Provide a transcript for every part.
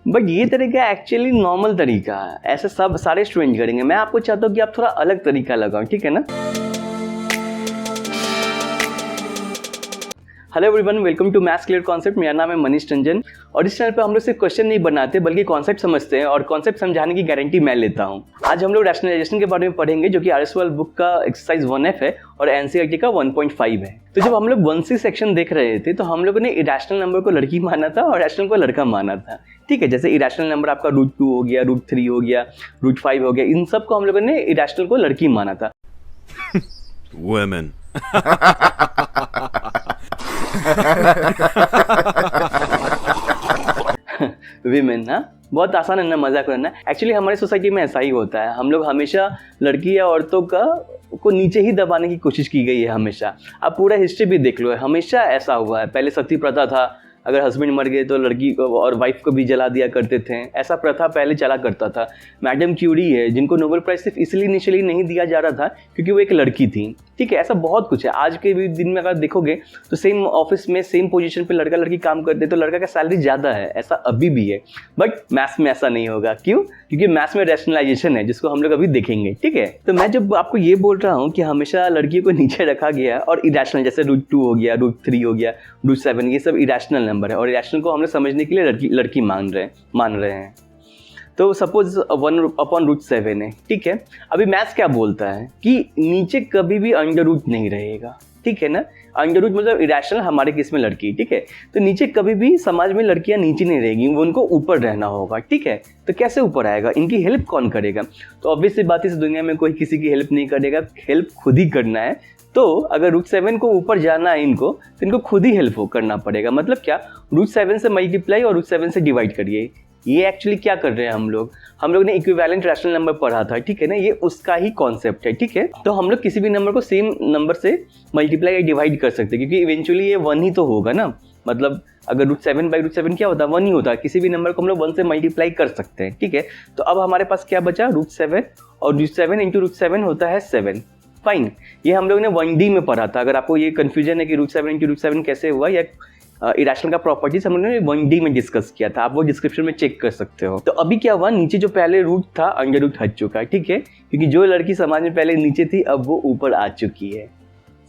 But ये तरीका actually normal तरीका है, ऐसे सब सारे स्टूडेंट करेंगे। मैं आपको चाहता हूँ कि आप थोड़ा अलग तरीका लगाओ, ठीक है ना। Hello everyone, welcome to maths clear concept. मेरा नाम है मनीष टंडन और इस चैनल पे हम लोग सिर्फ क्वेश्चन नहीं बनाते बल्कि कॉन्सेप्ट समझते हैं और कॉन्सेप्ट समझाने की गारंटी मैं लेता हूँ। आज हम लोग रैशनलाइजेशन के बारे में पढ़ेंगे जो कि RSOL बुक का एक्सरसाइज 1F है और NCERT का 1.5 है। तो जब हम लोग 1C सेक्शन देख रहे थे तो हम लोगों ने इरेशनल नंबर को लड़की माना था और रैशनल को लड़का माना था, ठीक है। जैसे इरेशनल नंबर आपका √2 हो गया, √3 हो गया, √5 हो गया, इन सब को हम लोगों ने इरेशनल को लड़की माना था। Women. विमेन ना, बहुत आसान है ना मजाक करना। एक्चुअली हमारी सोसाइटी में ऐसा ही होता है, हम लोग हमेशा लड़की या औरतों को नीचे ही दबाने की कोशिश की गई है हमेशा। आप पूरा हिस्ट्री भी देख लो, हमेशा ऐसा हुआ है। पहले सती प्रथा था, अगर हस्बैंड मर गए तो लड़की और वाइफ को भी जला दिया करते थे, ऐसा प्रथा पहले चला करता था। मैडम क्यूरी है जिनको नोबेल प्राइज सिर्फ इसलिए इनिशियली नहीं दिया जा रहा था क्योंकि वो एक लड़की थी, ठीक है। ऐसा बहुत कुछ है। आज के भी दिन में अगर देखोगे तो सेम ऑफिस में सेम पोजीशन पे लड़का लड़की काम करते तो लड़का का सैलरी ज़्यादा है, ऐसा अभी भी है। बट मैथ्स में ऐसा नहीं होगा, क्यों? क्योंकि मैथ्स में रैशनलाइजेशन है जिसको हम लोग अभी देखेंगे, ठीक है। तो मैं जब आपको ये बोल रहा हूँ कि हमेशा लड़कियों को नीचे रखा गया और इरेशनल जैसे √2 हो गया, √3 हो गया, √7, ये सब इरेशनल नंबर है और इरेशनल को हम लोग समझने के लिए लड़की मान रहे हैं। तो सपोज 1/√7 है, ठीक है। अभी मैथ्स क्या बोलता है कि नीचे कभी भी अंडर रूट नहीं रहेगा, ठीक है ना। अंडर रूट मतलब इरेशनल, हमारे केस में लड़की, ठीक है। तो नीचे कभी भी समाज में लड़कियां नीचे नहीं रहेगी, वो उनको ऊपर रहना होगा, ठीक है। तो कैसे ऊपर आएगा, इनकी हेल्प कौन करेगा? तो ऑब्वियस सी बात, इस दुनिया में कोई किसी की हेल्प नहीं करेगा, हेल्प खुद ही करना है। तो अगर √7 को ऊपर जाना है इनको, तो इनको खुद ही हेल्प करना पड़ेगा। मतलब क्या, √7 से मल्टीप्लाई और √7 से डिवाइड करिए। ये एक्चुअली क्या कर रहे हैं हम लोग ने इक्विवेलेंट रैशनल नंबर पढ़ा था, ठीक है ना। ये उसका ही कॉन्सेप्ट है, ठीक है। तो हम लोग किसी भी नंबर को सेम नंबर से मल्टीप्लाई या डिवाइड कर सकते हैं क्योंकि इवेंचुअली ये 1 ही तो होगा ना। मतलब अगर √7/√7 क्या होता है, 1 ही होता है। किसी भी नंबर को हम लोग 1 से मल्टीप्लाई कर सकते हैं, ठीक है। तो अब हमारे पास क्या बचा, √7 और √7 × √7 होता है 7। फाइन, ये हम लोग ने 1D में पढ़ा था। अगर आपको ये कंफ्यूजन है कि √7 × √7 कैसे हुआ या इरेशनल का प्रॉपर्टीज हम लोगों ने 1D में डिस्कस किया था, आप वो डिस्क्रिप्शन में चेक कर सकते हो। तो अभी क्या हुआ, नीचे जो पहले रूट था अंडर रूट हट चुका है, ठीक है। क्योंकि जो लड़की समाज में पहले नीचे थी अब वो ऊपर आ चुकी है।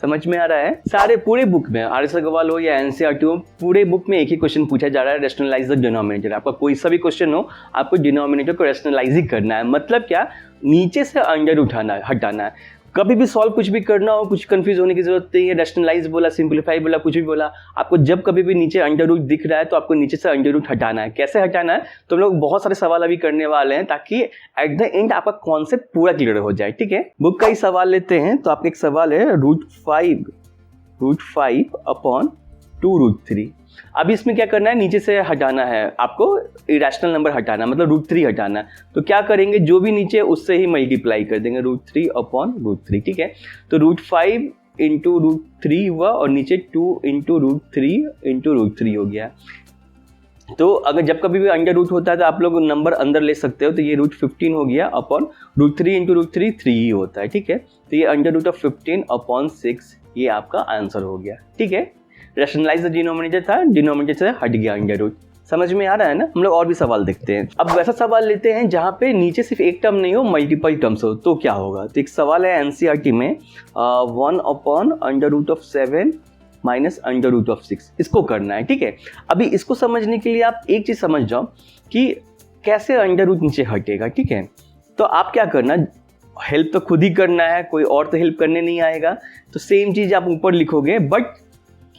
समझ में आ रहा है? सारे पूरे बुक में, RSOL गवाल हो या NCERT हो, पूरे बुक में एक ही क्वेश्चन पूछा जा रहा है, रैशनलाइज द डिनोमिनेटर। आपका कोई सा भी क्वेश्चन हो, आपको डिनोमिनेटर को रैशनलाइज ही करना है। मतलब क्या, नीचे से अंडर हटाना है। कभी भी सॉल्व कुछ भी करना हो, कुछ कंफ्यूज होने की जरूरत नहीं है। रैशनलाइज बोला, सिंपलीफाई बोला, कुछ भी बोला, आपको जब कभी भी नीचे अंडर रूट दिख रहा है तो आपको नीचे से अंडर रूट हटाना है। कैसे हटाना है, तो हम लोग बहुत सारे सवाल अभी करने वाले हैं ताकि एट द एंड आपका कॉन्सेप्ट पूरा क्लियर हो जाए, ठीक है। बुक का ही सवाल लेते हैं। तो आपका एक सवाल है √5/2√3। अब इसमें क्या करना है, नीचे से हटाना है आपको, इरेशनल नंबर हटाना, मतलब √3 हटाना है। तो क्या करेंगे, जो भी नीचे उससे ही मल्टीप्लाई कर देंगे, √3/√3, ठीक है। तो √5 × √3 हुआ और नीचे 2 × √3 हो गया। तो अगर जब कभी भी अंडर रूट होता है तो आप लोग नंबर अंदर ले सकते हो। तो ये √15 हो गया अपॉन √3 × √3 3 ही होता है, ठीक है। तो ये √15/6 ये आपका आंसर हो गया, ठीक है। रैशनलाइज द डिनोमिनेटर था, डिनोमिनेटर से हट गया अंडर रूट। समझ में आ रहा है ना। हम लोग और भी सवाल देखते हैं। अब वैसा सवाल लेते हैं जहाँ पे नीचे सिर्फ एक टर्म नहीं हो, मल्टीपल टर्म्स हो, तो क्या होगा। तो एक सवाल है NCERT में 1/√7 माइनस √6, इसको करना है, ठीक है। अभी इसको समझने के लिए आप एक चीज समझ जाओ कि कैसे अंडर रूट नीचे हटेगा, ठीक है। तो आप क्या करना, हेल्प तो खुद ही करना है, कोई और तो हेल्प करने नहीं आएगा। तो सेम चीज आप ऊपर लिखोगे, बट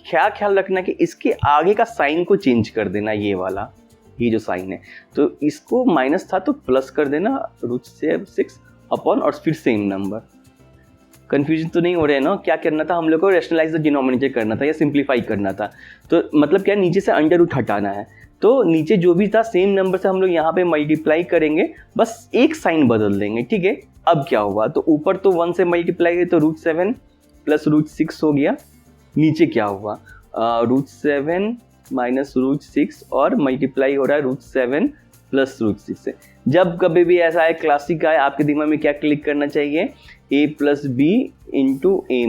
क्या ख्याल रखना कि इसके आगे का साइन को चेंज कर देना, ये वाला, ये जो साइन है। तो इसको माइनस था तो प्लस कर देना √6 अपॉन और फिर सेम नंबर। कंफ्यूजन तो नहीं हो रहा है ना। क्या करना था हम लोग को, रैशनलाइज द डिनोमिनेटर करना था या सिंप्लीफाई करना था। तो मतलब क्या, नीचे से अंडर रूट हटाना है। तो नीचे जो भी था सेम नंबर से हम लोग यहाँ पे मल्टीप्लाई करेंगे, बस एक साइन बदल देंगे, ठीक है। अब क्या हुआ, तो ऊपर तो 1 से मल्टीप्लाई है तो √7 + √6 हो गया। नीचे क्या हुआ, √7 माइनस √6 और मल्टीप्लाई हो रहा है √7 + √6 से। जब कभी भी ऐसा है क्लासिक आए, आपके दिमाग में क्या क्लिक करना चाहिए, a + b × a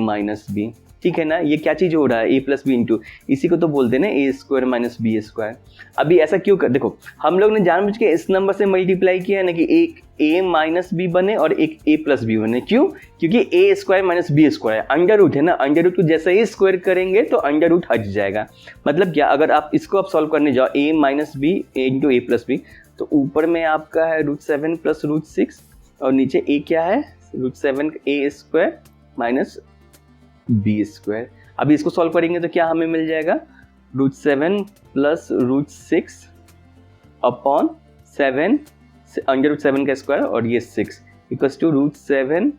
- b। ठीक है ना। ये क्या चीज़ हो रहा है, a प्लस बी इंटू, इसी को तो बोलते हैं ना ए स्क्वायर माइनस बी स्क्वायर। अभी ऐसा क्यों कर, देखो हम लोग ने जानबूझ के इस नंबर से मल्टीप्लाई किया है ना कि एक a माइनस बी बने और एक a प्लस बी बने। क्यों? क्योंकि a square minus b square under root है ना, अंडर रूट को जैसे ही स्क्वायर करेंगे तो अंडर रूट हट जाएगा। मतलब क्या, अगर आप इसको आप सॉल्व करने जाओ a minus b into a plus b, तो ऊपर में आपका है √7 प्लस √6 और नीचे a क्या है √7 a square minus b square. अभी इसको सॉल्व करेंगे तो क्या हमें मिल जाएगा, √7 प्लस √6 अपॉन 7 अंडर रूट 7 का स्क्वायर और ये 6 इक्वल्स टू √7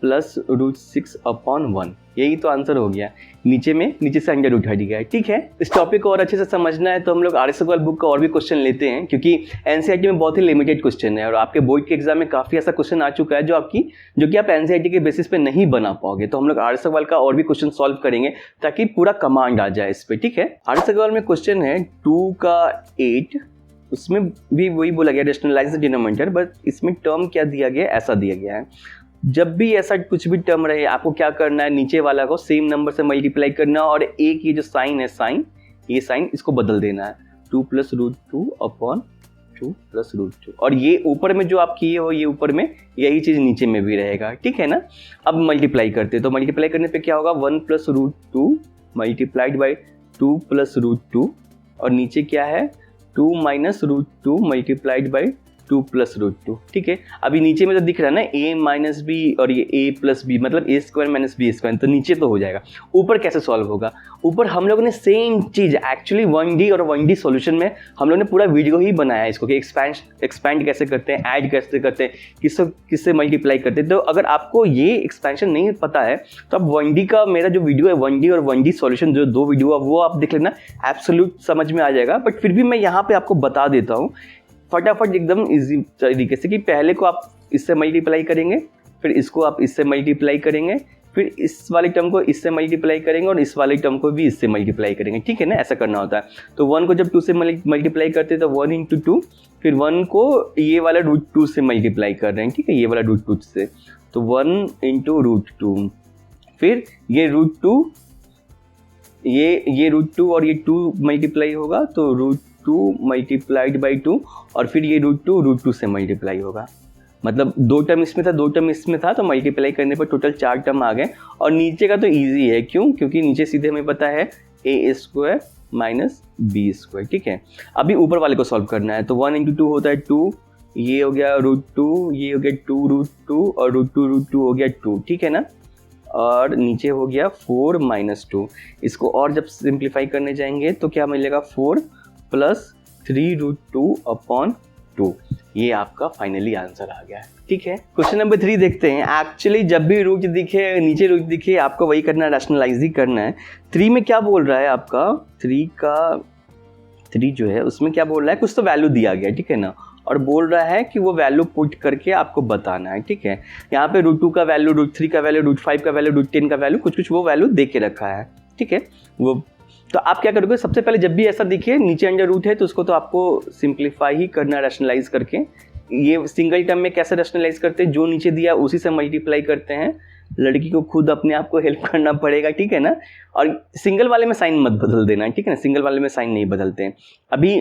प्लस √6 अपॉन 1। यही तो आंसर हो गया। नीचे से अंडर रूट हट गया है। ठीक है, इस टॉपिक को और अच्छे से समझना है तो हम लोग RS अग्रवाल बुक का और भी क्वेश्चन लेते हैं, क्योंकि NCERT में बहुत ही लिमिटेड क्वेश्चन है और आपके बोर्ड के एग्जाम में काफ़ी ऐसा क्वेश्चन आ चुका है जो कि आप NCERT के बेसिस पे नहीं बना पाओगे। तो हम लोग RS अग्रवाल का और भी क्वेश्चन सॉल्व करेंगे ताकि पूरा कमांड आ जाए इस पर। ठीक है, RS अग्रवाल में क्वेश्चन है 2 का 8, उसमें भी वही बोला गया रैशनलाइज द डिनोमिनेटर, बट इसमें टर्म क्या दिया गया, ऐसा दिया गया है जब भी ऐसा कुछ भी टर्म रहे आपको क्या करना है, नीचे वाला को सेम नंबर से मल्टीप्लाई करना है और एक ये जो साइन है ये साइन इसको बदल देना है 2 प्लस √2 अपॉन 2 प्लस √2 और ये ऊपर में जो आप किए हो ये ऊपर में यही चीज़ नीचे में भी रहेगा। ठीक है ना। अब मल्टीप्लाई करते तो मल्टीप्लाई करने पे क्या होगा 1 प्लस √2 मल्टीप्लाइड बाई 2 प्लस √2 और नीचे क्या है 2 माइनस √2 मल्टीप्लाइड बाई 2 प्लस √2। ठीक है, अभी नीचे में तो दिख रहा है ना a माइनस बी और ये a प्लस बी मतलब a square minus b square, तो नीचे तो हो जाएगा। ऊपर कैसे सॉल्व होगा, ऊपर हम लोगों ने सेम चीज़ एक्चुअली 1D और 1D सॉल्यूशन में हम लोग ने पूरा वीडियो ही बनाया है इसको कि एक्सपैंड कैसे करते हैं, ऐड कैसे करते हैं, किससे मल्टीप्लाई करते हैं। तो अगर आपको ये एक्सपेंशन नहीं पता है तो आप 1D का मेरा जो वीडियो है 1D और 1D सॉल्यूशन जो 2 वीडियो है वो आप देख लेना, एब्सोल्यूट समझ में आ जाएगा। बट फिर भी मैं यहाँ पे आपको बता देता हूँ फटाफट एकदम इजी तरीके से कि पहले को आप इससे मल्टीप्लाई करेंगे, फिर इसको आप इससे मल्टीप्लाई करेंगे, फिर इस वाले टर्म को इससे मल्टीप्लाई करेंगे और इस वाले टर्म को भी इससे मल्टीप्लाई करेंगे। ठीक है ना, ऐसा करना होता है। तो 1 को जब 2 से मल्टीप्लाई करते हैं तो 1 इंटू 2, फिर 1 को ये वाला √2 से मल्टीप्लाई कर रहे हैं। ठीक है, ये वाला √2 से, तो 1 इंटू √2, फिर ये √2 ये √2 और ये 2 मल्टीप्लाई होगा तो √2 मल्टीप्लाइड बाई 2 और फिर ये √2 से मल्टीप्लाई होगा। मतलब 2 टर्म इसमें था 2 टर्म इसमें था तो मल्टीप्लाई करने पर टोटल 4 टर्म आ गए। और नीचे का तो इजी है, क्यों? क्योंकि नीचे सीधे हमें पता है a square minus b square. ठीक है, अभी ऊपर वाले को सॉल्व करना है तो 1 इंटू 2 होता है 2, ये हो गया √2, ये हो गया 2 √2 और √2 हो गया 2। ठीक है ना, और नीचे हो गया 4 माइनस 2। इसको और जब सिंप्लीफाई करने जाएंगे तो क्या मिलेगा 4 प्लस 3√2 अपॉन 2। ये आपका फाइनली आंसर आ गया है। ठीक है, क्वेश्चन नंबर 3 देखते हैं। एक्चुअली जब भी रूट दिखे, नीचे रूट दिखे, आपको वही करना है, रैशनलाइज ही करना है। 3 में क्या बोल रहा है आपका, 3 जो है उसमें क्या बोल रहा है, कुछ तो वैल्यू दिया गया। ठीक है ना, और बोल रहा है कि वो वैल्यू पुट करके आपको बताना है। ठीक है, यहाँ पे √2 का वैल्यू, √3 का वैल्यू, √5 का वैल्यू, √10 का वैल्यू, कुछ वो वैल्यू दे के रखा है। ठीक है, वो तो आप क्या करोगे, सबसे पहले जब भी ऐसा दिखे नीचे अंडर रूट है तो उसको तो आपको सिंप्लीफाई ही करना, रैशनलाइज करके। ये सिंगल टर्म में कैसे रैशनलाइज करते हैं, जो नीचे दिया उसी से मल्टीप्लाई करते हैं। लड़की को खुद अपने आप को हेल्प करना पड़ेगा। ठीक है ना, और सिंगल वाले में साइन मत बदल देना। ठीक है ना, सिंगल वाले में साइन नहीं बदलते हैं। अभी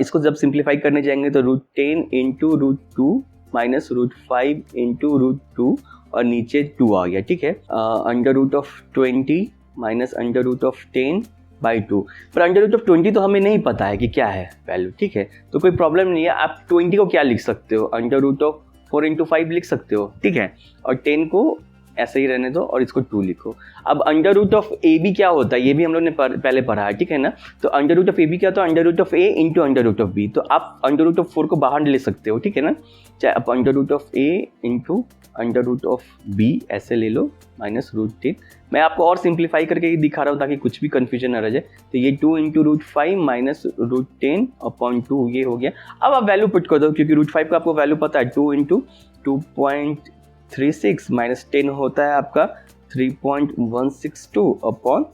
इसको जब सिंप्लीफाई करने जाएंगे तो √10 इंटू √2 माइनस √5 इंटू √2 और नीचे 2 आ गया। ठीक है, √20 माइनस √10 बाई 2। पर √20 तो हमें नहीं पता है कि क्या है वैल्यू। ठीक है, तो कोई प्रॉब्लम नहीं है। आप 20 को क्या लिख सकते हो, √4 इंटू 5 लिख सकते हो। ठीक है, और 10 को ऐसे ही रहने दो और इसको 2 लिखो। अब √a क्या होता है, ये भी हम लोग ने पहले पढ़ा है। ठीक है ना, तो √a क्या होता है, √a इंटू √b। तो आप √4 को बाहर ले सकते हो। ठीक है ना, चाहे आप √a इंटू √b ऐसे ले लो माइनस √10। मैं आपको और सिंप्लीफाई करके ही दिखा रहा हूँ ताकि कुछ भी कन्फ्यूजन ना रह जाए। तो ये 2 इंटू √5 माइनस √10 अपॉन 2 ये हो गया। अब आप वैल्यू पुट कर दो, क्योंकि √5 का आपको वैल्यू पता है, 2 इंटू 2.36 माइनस 10 होता है आपका 3.162 अपॉन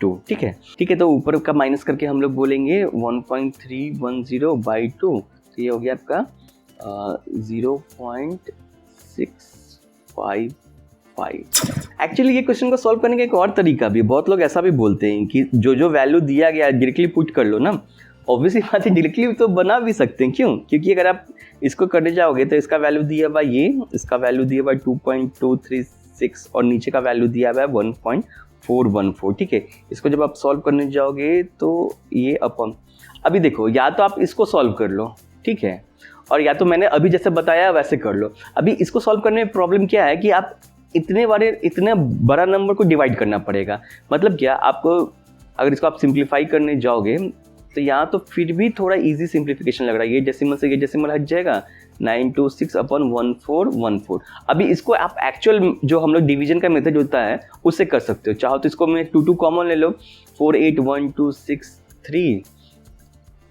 2। ठीक है, तो ऊपर का माइनस करके हम लोग बोलेंगे 1.310 बाई 2। तो ये हो गया आपका 0.654 5। एक्चुअली ये क्वेश्चन को सॉल्व करने का एक और तरीका भी, बहुत लोग ऐसा भी बोलते हैं कि जो वैल्यू दिया गया है डायरेक्टली पुट कर लो ना। ऑब्वियसली बात है, डायरेक्टली तो बना भी सकते हैं, क्यों? क्योंकि अगर आप इसको करने जाओगे तो इसका वैल्यू दिया हुआ ये, इसका वैल्यू दिया हुआ 2.236 और नीचे का वैल्यू दिया हुआ है 1.414, ठीक है। इसको जब आप सॉल्व करने जाओगे तो ये अपन, अभी देखो, या तो आप इसको सॉल्व कर लो, ठीक है, और या तो मैंने अभी जैसे बताया वैसे कर लो। अभी इसको सॉल्व करने में प्रॉब्लम क्या है कि आप इतने बड़ा नंबर को डिवाइड करना पड़ेगा। मतलब क्या, आपको अगर इसको आप सिंप्लीफाई करने जाओगे तो यहाँ तो फिर भी थोड़ा इजी सिंप्लीफिकेशन लग रहा है। ये डेसिमल से ये डेसिमल हट जाएगा, 926/1414। अभी इसको आप एक्चुअल जो हम लोग डिवीजन का मेथड होता है उससे कर सकते हो। चाहो तो इसको मैं 2 कॉमन ले लो, 481263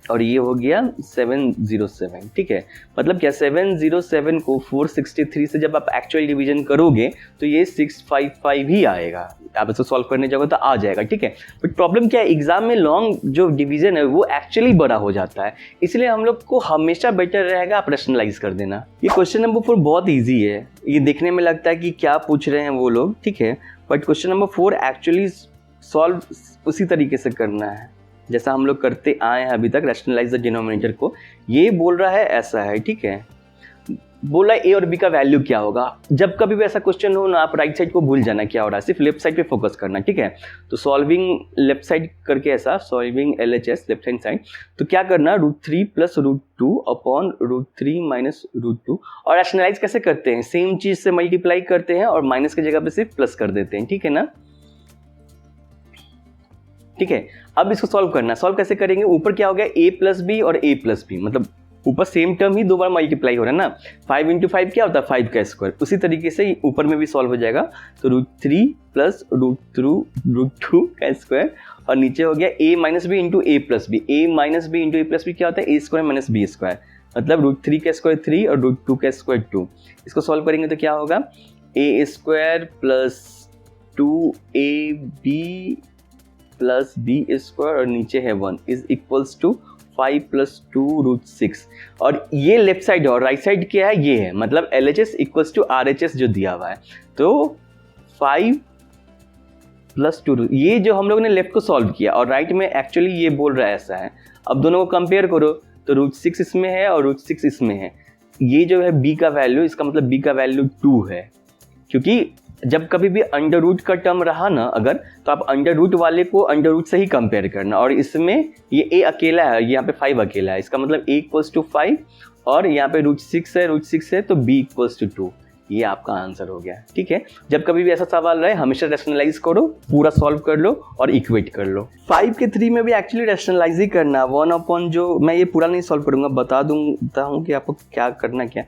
और ये हो गया 707, ठीक है। मतलब क्या, 707 को 463 से जब आप एक्चुअल डिवीजन करोगे तो ये 655 ही आएगा। आप इसको सॉल्व करने जाओगे तो आ जाएगा, ठीक है। बट प्रॉब्लम क्या है, एग्जाम में लॉन्ग जो डिवीजन है वो एक्चुअली बड़ा हो जाता है, इसलिए हम लोग को हमेशा बेटर रहेगा आप रैशनलाइज कर देना। ये क्वेश्चन नंबर 4 बहुत ईजी है, ये देखने में लगता है कि क्या पूछ रहे हैं वो लोग, ठीक है, but question number 4 actually solve उसी तरीके से करना है जैसा हम लोग करते आए हैं अभी तक, रैशनलाइज द डिनोमिनेटर को। ये बोल रहा है ऐसा है, ठीक है, बोल रहा है ए और बी का वैल्यू क्या होगा। जब कभी भी ऐसा क्वेश्चन हो ना, आप राइट साइड को भूल जाना क्या हो रहा है, सिर्फ लेफ्ट साइड पे फोकस करना, ठीक है। तो सॉल्विंग लेफ्ट साइड करके ऐसा, solving LHS left hand side, तो क्या करना, √3 + √2 अपॉन √3 - √2। और रैशनलाइज कैसे करते हैं, सेम चीज से मल्टीप्लाई करते हैं और माइनस की जगह पे सिर्फ प्लस कर देते हैं, ठीक है ना, ठीक है। अब इसको सॉल्व करना, सॉल्व कैसे करेंगे, ऊपर क्या हो गया, a + b और a + b, मतलब ऊपर सेम टर्म ही 2 बार मल्टीप्लाई हो रहा है ना। 5 × 5 क्या होता है, 5 का स्क्वायर। उसी तरीके से ऊपर में भी सॉल्व हो जाएगा, तो √3 + √2 का स्क्वायर और नीचे हो गया a - b × a + b। a - b × a + b क्या होता है, a² - b², मतलब √3 का स्क्वायर 3 और √2 का स्क्वायर 2। इसको सॉल्व करेंगे तो क्या होगा, a² + 2ab + b² और नीचे है 1 = 5 + 2√6। और ये लेफ्ट साइड है और राइट साइड क्या है, ये है, मतलब LHS = RHS जो दिया हुआ है। तो 5 + 2, ये जो हम लोगों ने लेफ्ट को सॉल्व किया और राइट में एक्चुअली ये बोल रहा है ऐसा है। अब दोनों को कंपेयर करो तो √6 इसमें है और √6 इसमें है। ये जो है b का वैल्यू, इसका मतलब b का वैल्यू 2 है, क्योंकि जब कभी भी अंडर रूट का टर्म रहा ना अगर, तो आप अंडर रूट वाले को अंडर रूट से ही कंपेयर करना। और इसमें ये a अकेला है, यहाँ पे 5 अकेला है, इसका मतलब a = 5 और यहाँ पे √6 है तो b = 2। ये आपका आंसर हो गया, ठीक है। जब कभी भी ऐसा सवाल रहे हमेशा रैशनलाइज करो, पूरा सॉल्व कर लो और इक्वेट कर लो। 5 के 3 में भी एक्चुअली रैशनलाइज ही करना, 1/, जो मैं ये पूरा नहीं सॉल्व करूँगा, बता दूँगा हूँ कि आपको क्या करना, क्या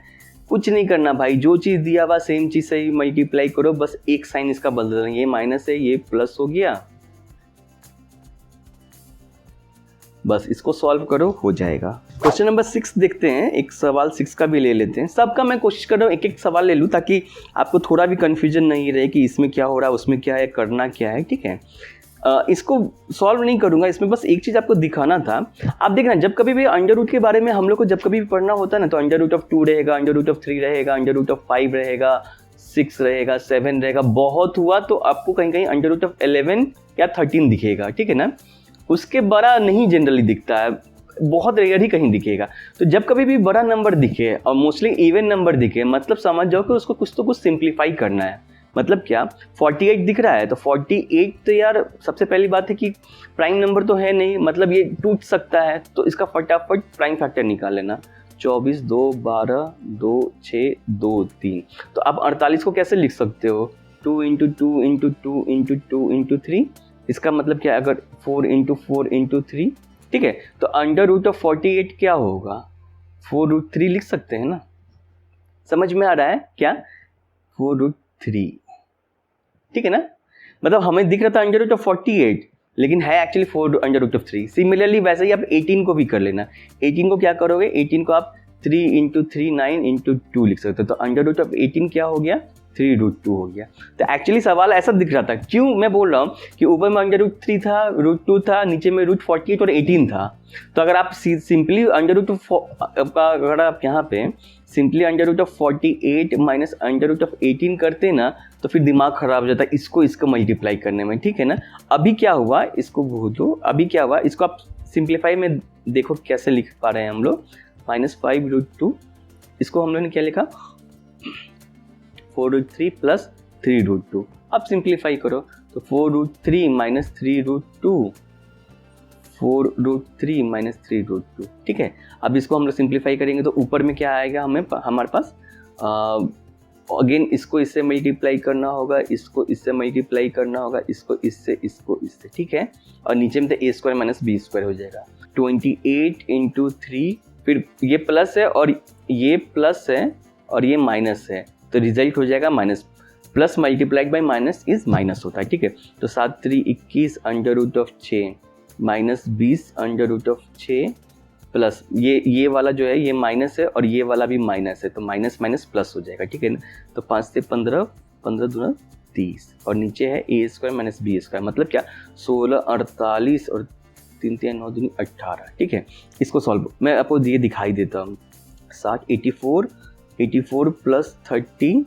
कुछ नहीं करना भाई, जो चीज़ दिया हुआ सेम चीज़ से ही मल्टीप्लाई करो, बस एक साइन इसका बदल देना, ये माइनस है ये प्लस हो गया, बस इसको सॉल्व करो हो जाएगा। क्वेश्चन नंबर 6 देखते हैं, एक सवाल 6 का भी ले लेते हैं। सबका मैं कोशिश कर रहा हूँ एक एक सवाल ले लूँ ताकि आपको थोड़ा भी कन्फ्यूजन नहीं रहे कि इसमें क्या हो रहा है, उसमें क्या है, करना क्या है, ठीक है। इसको सॉल्व नहीं करूंगा, इसमें बस एक चीज़ आपको दिखाना था। आप देखना, जब कभी भी अंडर रूट के बारे में हम लोग को जब कभी भी पढ़ना होता है ना, तो √2 रहेगा, √3 रहेगा, √5 रहेगा, 6 रहेगा, 7 रहेगा, बहुत हुआ तो आपको कहीं कहीं √11 या 13 दिखेगा, ठीक है ना। उसके बड़ा नहीं जनरली दिखता है, बहुत रेयर ही कहीं दिखेगा। तो जब कभी भी बड़ा नंबर दिखे और मोस्टली इवन नंबर दिखे, मतलब समझ जाओ कि उसको कुछ तो कुछ सिंप्लीफाई करना है। मतलब क्या, 48 दिख रहा है तो 48 तो यार सबसे पहली बात है कि प्राइम नंबर तो है नहीं, मतलब ये टूट सकता है, तो इसका फटाफट प्राइम फैक्टर निकाल लेना। 24, 2, 12, 2, 6, 2, 3। तो आप 48 को कैसे लिख सकते हो, 2 × 2 × 2 × 2 × 3। इसका मतलब क्या, अगर 4 × 4 × 3, ठीक है, तो √48 क्या होगा, 4√3 लिख सकते हैं ना। समझ में आ रहा है क्या, 4√3, ठीक है ना। मतलब हमें दिख रहा था √48 लेकिन है एक्चुअली 4√3। सिमिलरली वैसे ही आप 18 को भी कर लेना। 18 को क्या करोगे, 18 को आप 3 × 3 9 × 2 लिख सकते हो। तो √18 क्या हो गया, 3√2 हो गया। तो एक्चुअली सवाल ऐसा दिख रहा था, क्यों मैं बोल रहा हूँ कि ऊपर में √3 था, √2 था, नीचे में √48 और 18 था। तो अगर आप सिंपली अगर आप यहाँ पे सिंपली √48 माइनस √18 करते ना तो फिर दिमाग खराब हो जाता है इसको मल्टीप्लाई करने में, ठीक है ना। अभी क्या हुआ, इसको भूलो, अभी क्या हुआ, इसको आप सिंप्लीफाई में देखो कैसे लिख पा रहे हैं हम लोग, -5√2, इसको हम लोगों ने क्या लिखा 4√3 प्लस 3√2। अब सिंप्लीफाई करो तो 4√3 माइनस 3√2, 4√3 माइनस 3√2, ठीक है। अब इसको हम लोग सिंप्लीफाई करेंगे तो ऊपर में क्या आएगा, हमारे पास अगेन इसको इससे मल्टीप्लाई करना होगा, इसको इससे मल्टीप्लाई करना होगा, इसको इससे, ठीक है। और नीचे में तो a² माइनस b² हो जाएगा। 28 इंटू 3, फिर ये प्लस है और ये प्लस है और ये माइनस है, तो रिजल्ट हो जाएगा minus. Plus multiplied by minus is minus होता है, ठीक है। तो 7 3 21 √6 माइनस 20 √6 प्लस ये वाला जो है ये माइनस है और ये वाला भी माइनस है, तो माइनस माइनस प्लस हो जाएगा, ठीक है ना। तो 5 से 15, 15 दूना 30 और नीचे है a² माइनस b², मतलब क्या 16 48 और 3 3 9 दूनी 18, ठीक है। इसको सॉल्व मैं आपको ये दिखाई देता हूँ। 60 84 प्लस 30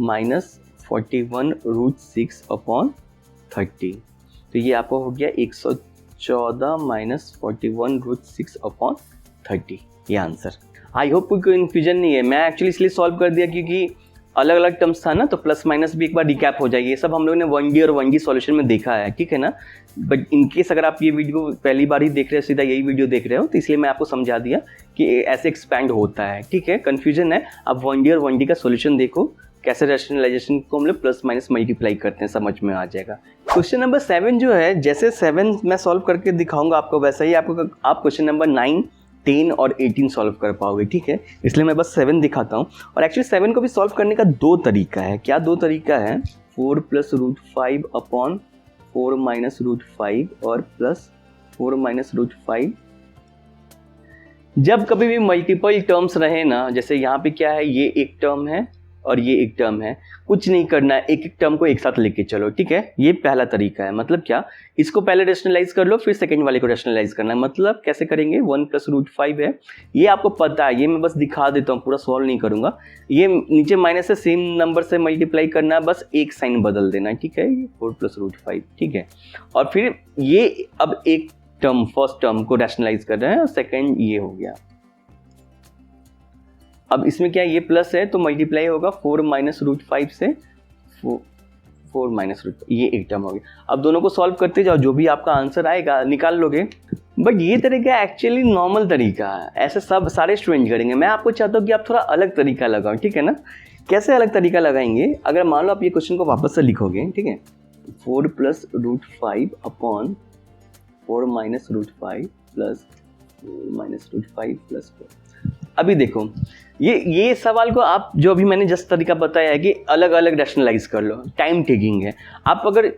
माइनस 41√6 अपॉन 30, तो ये आपको हो गया 114 माइनस 41√6 अपॉन 30, ये आंसर। आई होप कोई कन्फ्यूजन नहीं है। मैं एक्चुअली इसलिए सॉल्व कर दिया क्योंकि अलग अलग टर्म्स था ना, तो प्लस माइनस भी एक बार रिकैप हो जाएगी। ये सब हम लोगों ने 1D और 1D सॉल्यूशन में देखा है, ठीक है ना। बट इनकेस अगर आप ये वीडियो पहली बार ही देख रहे हो, सीधा यही वीडियो देख रहे हो, तो इसलिए मैं आपको समझा दिया कि ऐसे एक्सपैंड होता है, ठीक है। कन्फ्यूजन है, आप 1D और 1D का सॉल्यूशन देखो, कैसे रैशनलाइजेशन को हम लोग प्लस माइनस मल्टीप्लाई करते हैं, समझ में आ जाएगा। क्वेश्चन नंबर 7 जो है, जैसे 7 मैं सॉल्व करके दिखाऊंगा आपको, वैसा ही आप क्वेश्चन नंबर 9 10 और 18 सॉल्व कर पाओगे, ठीक है। इसलिए मैं बस 7 दिखाता हूँ। और एक्चुअली 7 को भी सॉल्व करने का 2 तरीका है। क्या 2 तरीका है, 4 प्लस √5 अपॉन 4 माइनस √5 और प्लस 4 माइनस √5। जब कभी भी मल्टीपल टर्म्स रहे ना, जैसे यहाँ पे क्या है, ये एक टर्म है और ये एक टर्म है, कुछ नहीं करना है, एक एक टर्म को एक साथ लेके चलो, ठीक है। ये पहला तरीका है। मतलब क्या, इसको पहले रैशनलाइज कर लो, फिर सेकंड वाले को रैशनलाइज करना है। मतलब कैसे करेंगे, 1 प्लस √5 है, ये आपको पता है, ये मैं बस दिखा देता हूँ, पूरा सॉल्व नहीं करूँगा। ये नीचे माइनस से सेम नंबर से मल्टीप्लाई करना है, बस एक साइन बदल देना है, ठीक है। 4 प्लस √5, ठीक है। और फिर ये अब एक टर्म, फर्स्ट टर्म को रैशनलाइज कर रहे हैं और सेकेंड ये हो गया। अब इसमें क्या, ये प्लस है तो मल्टीप्लाई होगा 4 माइनस √5 से, 4 माइनस √5, ये एक टर्म हो गया। अब दोनों को सॉल्व करते जाओ, जो भी आपका आंसर आएगा निकाल लोगे। बट ये तरीका एक्चुअली नॉर्मल तरीका है, ऐसे सब सारे स्टूडेंट करेंगे। मैं आपको चाहता हूँ कि आप थोड़ा अलग तरीका लगाओ, ठीक है ना। कैसे अलग तरीका लगाएंगे, अगर मान लो आप ये क्वेश्चन को वापस से लिखोगे, ठीक है। 4 plus √5 upon 4 minus √5 plus 4 minus √5 plus 4। अभी देखो, ये सवाल को आप जो अभी मैंने जस्ट तरीका बताया है कि अलग अलग रैशनलाइज कर लो, टाइम टेकिंग है। आप अगर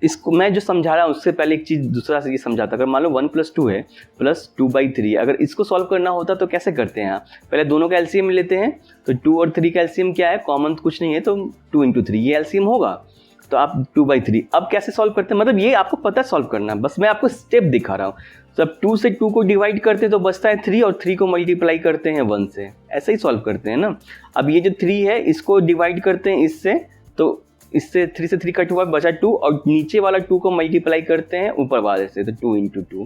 इसको, मैं जो समझा रहा हूँ उससे पहले एक चीज़ दूसरा से ये समझाता। अगर मान लो 1 + 2 है प्लस 2/3, अगर इसको सॉल्व करना होता तो कैसे करते हैं आप, पहले दोनों का एलसीएम लेते हैं। तो 2 और 3 का एलसीएम क्या है, कॉमन तो कुछ नहीं है, तो 2 × 3 ये एलसीएम होगा, तो आप 2/3। अब कैसे सॉल्व करते हैं, मतलब ये आपको पता है सॉल्व करना, बस मैं आपको स्टेप दिखा रहा हूँ। तो अब 2 से 2 को डिवाइड करते हैं तो बचता है 3, और 3 को मल्टीप्लाई करते हैं 1 से, ऐसे ही सॉल्व करते हैं ना। अब ये जो 3 है इसको डिवाइड करते हैं इससे, तो इससे 3 से 3 कट हुआ, बचा 2, और नीचे वाला 2 को मल्टीप्लाई करते हैं ऊपर वाले से, तो 2 × 2।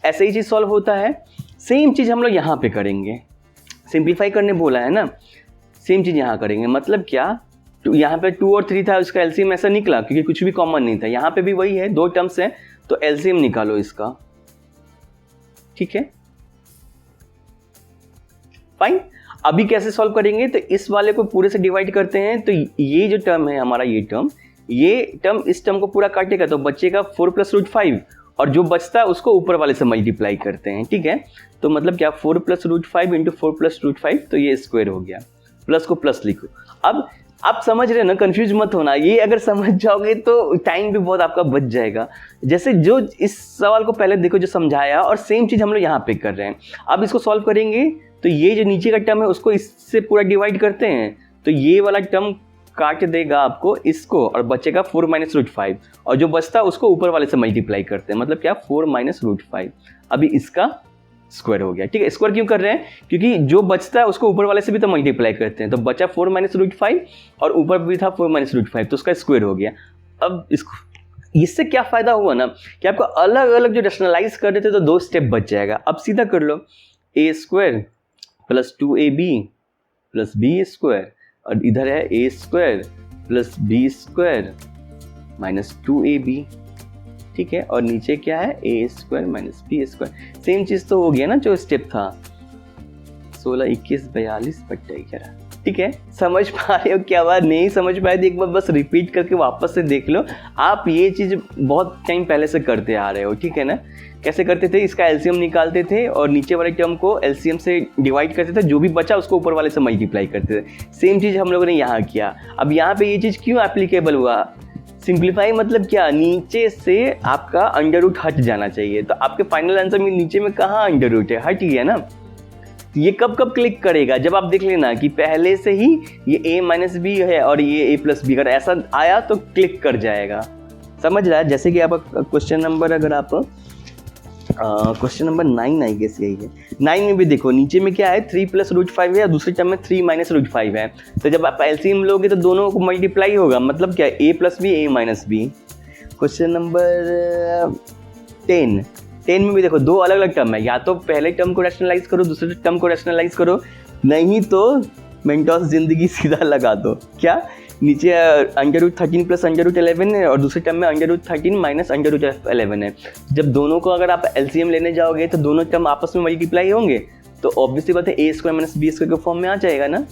ऐसे ही चीज़ सॉल्व होता है। सेम चीज़ हम लोग यहाँ पे करेंगे, सिंप्लीफाई करने बोला है ना, सेम चीज़ यहाँ करेंगे। मतलब क्या, यहाँ पे 2 और 3 था, उसका एलसीएम ऐसा निकला क्योंकि कुछ भी कॉमन नहीं था। यहाँ पे भी वही है, 2 टर्म्स हैं, तो एलसीएम निकालो इसका, ठीक है, फाइन। अभी कैसे सॉल्व करेंगे, तो इस वाले को पूरे से डिवाइड करते हैं, तो ये जो टर्म है हमारा, ये टर्म इस टर्म को पूरा काटेगा, तो बचेगा 4 प्लस √5, और जो बचता है उसको ऊपर वाले से मल्टीप्लाई करते हैं, ठीक है। तो मतलब क्या, 4 प्लस √5 इंटू 4 प्लस √5, तो ये स्क्वायर हो गया। प्लस को प्लस लिखो। अब आप समझ रहे हैं ना, कंफ्यूज मत होना। ये अगर समझ जाओगे तो टाइम भी बहुत आपका बच जाएगा। जैसे जो इस सवाल को पहले देखो जो समझाया, और सेम चीज़ हम लोग यहाँ पे कर रहे हैं। अब इसको सॉल्व करेंगे तो ये जो नीचे का टर्म है उसको इससे पूरा डिवाइड करते हैं, तो ये वाला टर्म काट देगा आपको इसको और बचेगा 4 माइनस रूट 5 और जो बचता है उसको ऊपर वाले से मल्टीप्लाई करते हैं, मतलब क्या 4 माइनस रूट 5। अभी इसका स्क्वायर हो गया, ठीक है। स्क्वायर क्यों कर रहे हैं? क्योंकि जो बचता है उसको ऊपर वाले से भी तो मल्टीप्लाई करते हैं, तो बचा 4 माइनस रूट 5 और ऊपर भी था 4 माइनस रूट 5, तो उसका स्क्वायर हो गया। अब इससे क्या फ़ायदा हुआ ना कि आपको अलग अलग जो रैशनलाइज कर रहे थे तो 2 स्टेप बच जाएगा। अब सीधा कर लो, a square plus 2ab plus b square और इधर है a square plus b square minus 2ab, ठीक है। और नीचे क्या है? A square minus b square. Same चीज़ तो हो गया ना जो स्टेप था, 16 21 42 बट्टा 11, ठीक है। समझ पा रहे हो क्या बात? नहीं समझ पाए तो एक बार बस रिपीट करके वापस से देख लो। आप ये चीज़ बहुत टाइम पहले से करते आ रहे हो, ठीक है ना। कैसे करते थे? इसका एलसीएम निकालते थे और नीचे वाले टर्म को एलसीएम से डिवाइड करते थे, जो भी बचा उसको ऊपर वाले से मल्टीप्लाई करते थे। सेम चीज़ हम लोगों ने यहाँ किया। अब यहाँ पे ये चीज़ क्यों एप्लीकेबल हुआ? सिंप्लीफाई मतलब क्या? नीचे से आपका अंडर रूट हट जाना चाहिए। तो आपके फाइनल आंसर में नीचे में कहाँ अंडर रूट है? हट गया ना। ये कब कब क्लिक करेगा? जब आप देख लेना कि पहले से ही ये a माइनस बी है और ये a प्लस बी, अगर ऐसा आया तो क्लिक कर जाएगा। समझ रहा है? जैसे कि आप क्वेश्चन नंबर, अगर आप क्वेश्चन नंबर 9 आई गेस यही है, 9 में भी देखो नीचे में क्या है? 3 प्लस रूट 5 है और दूसरे टर्म में 3 माइनस रूट 5 है। तो जब आप एलसीएम लोगे तो दोनों को मल्टीप्लाई होगा, मतलब क्या? a plus b a minus b. Question number 10 में भी देखो 2 अलग अलग टर्म है, या तो पहले टर्म को रैशनलाइज करो, दूसरे टर्म को रैशनलाइज करो, नहीं तो मेंटोस जिंदगी सीधा लगा दो। क्या? नीचे under root 13 plus under root 11 है और दूसरे टर्म में under root 13 minus under root 11 है। जब दोनों को अगर आप एलसीएम लेने जाओगे तो दोनों टर्म आपस में मल्टीप्लाई होंगे, तो ऑब्वियसली बात है a square minus b square के फॉर्म में आ जाएगा ना।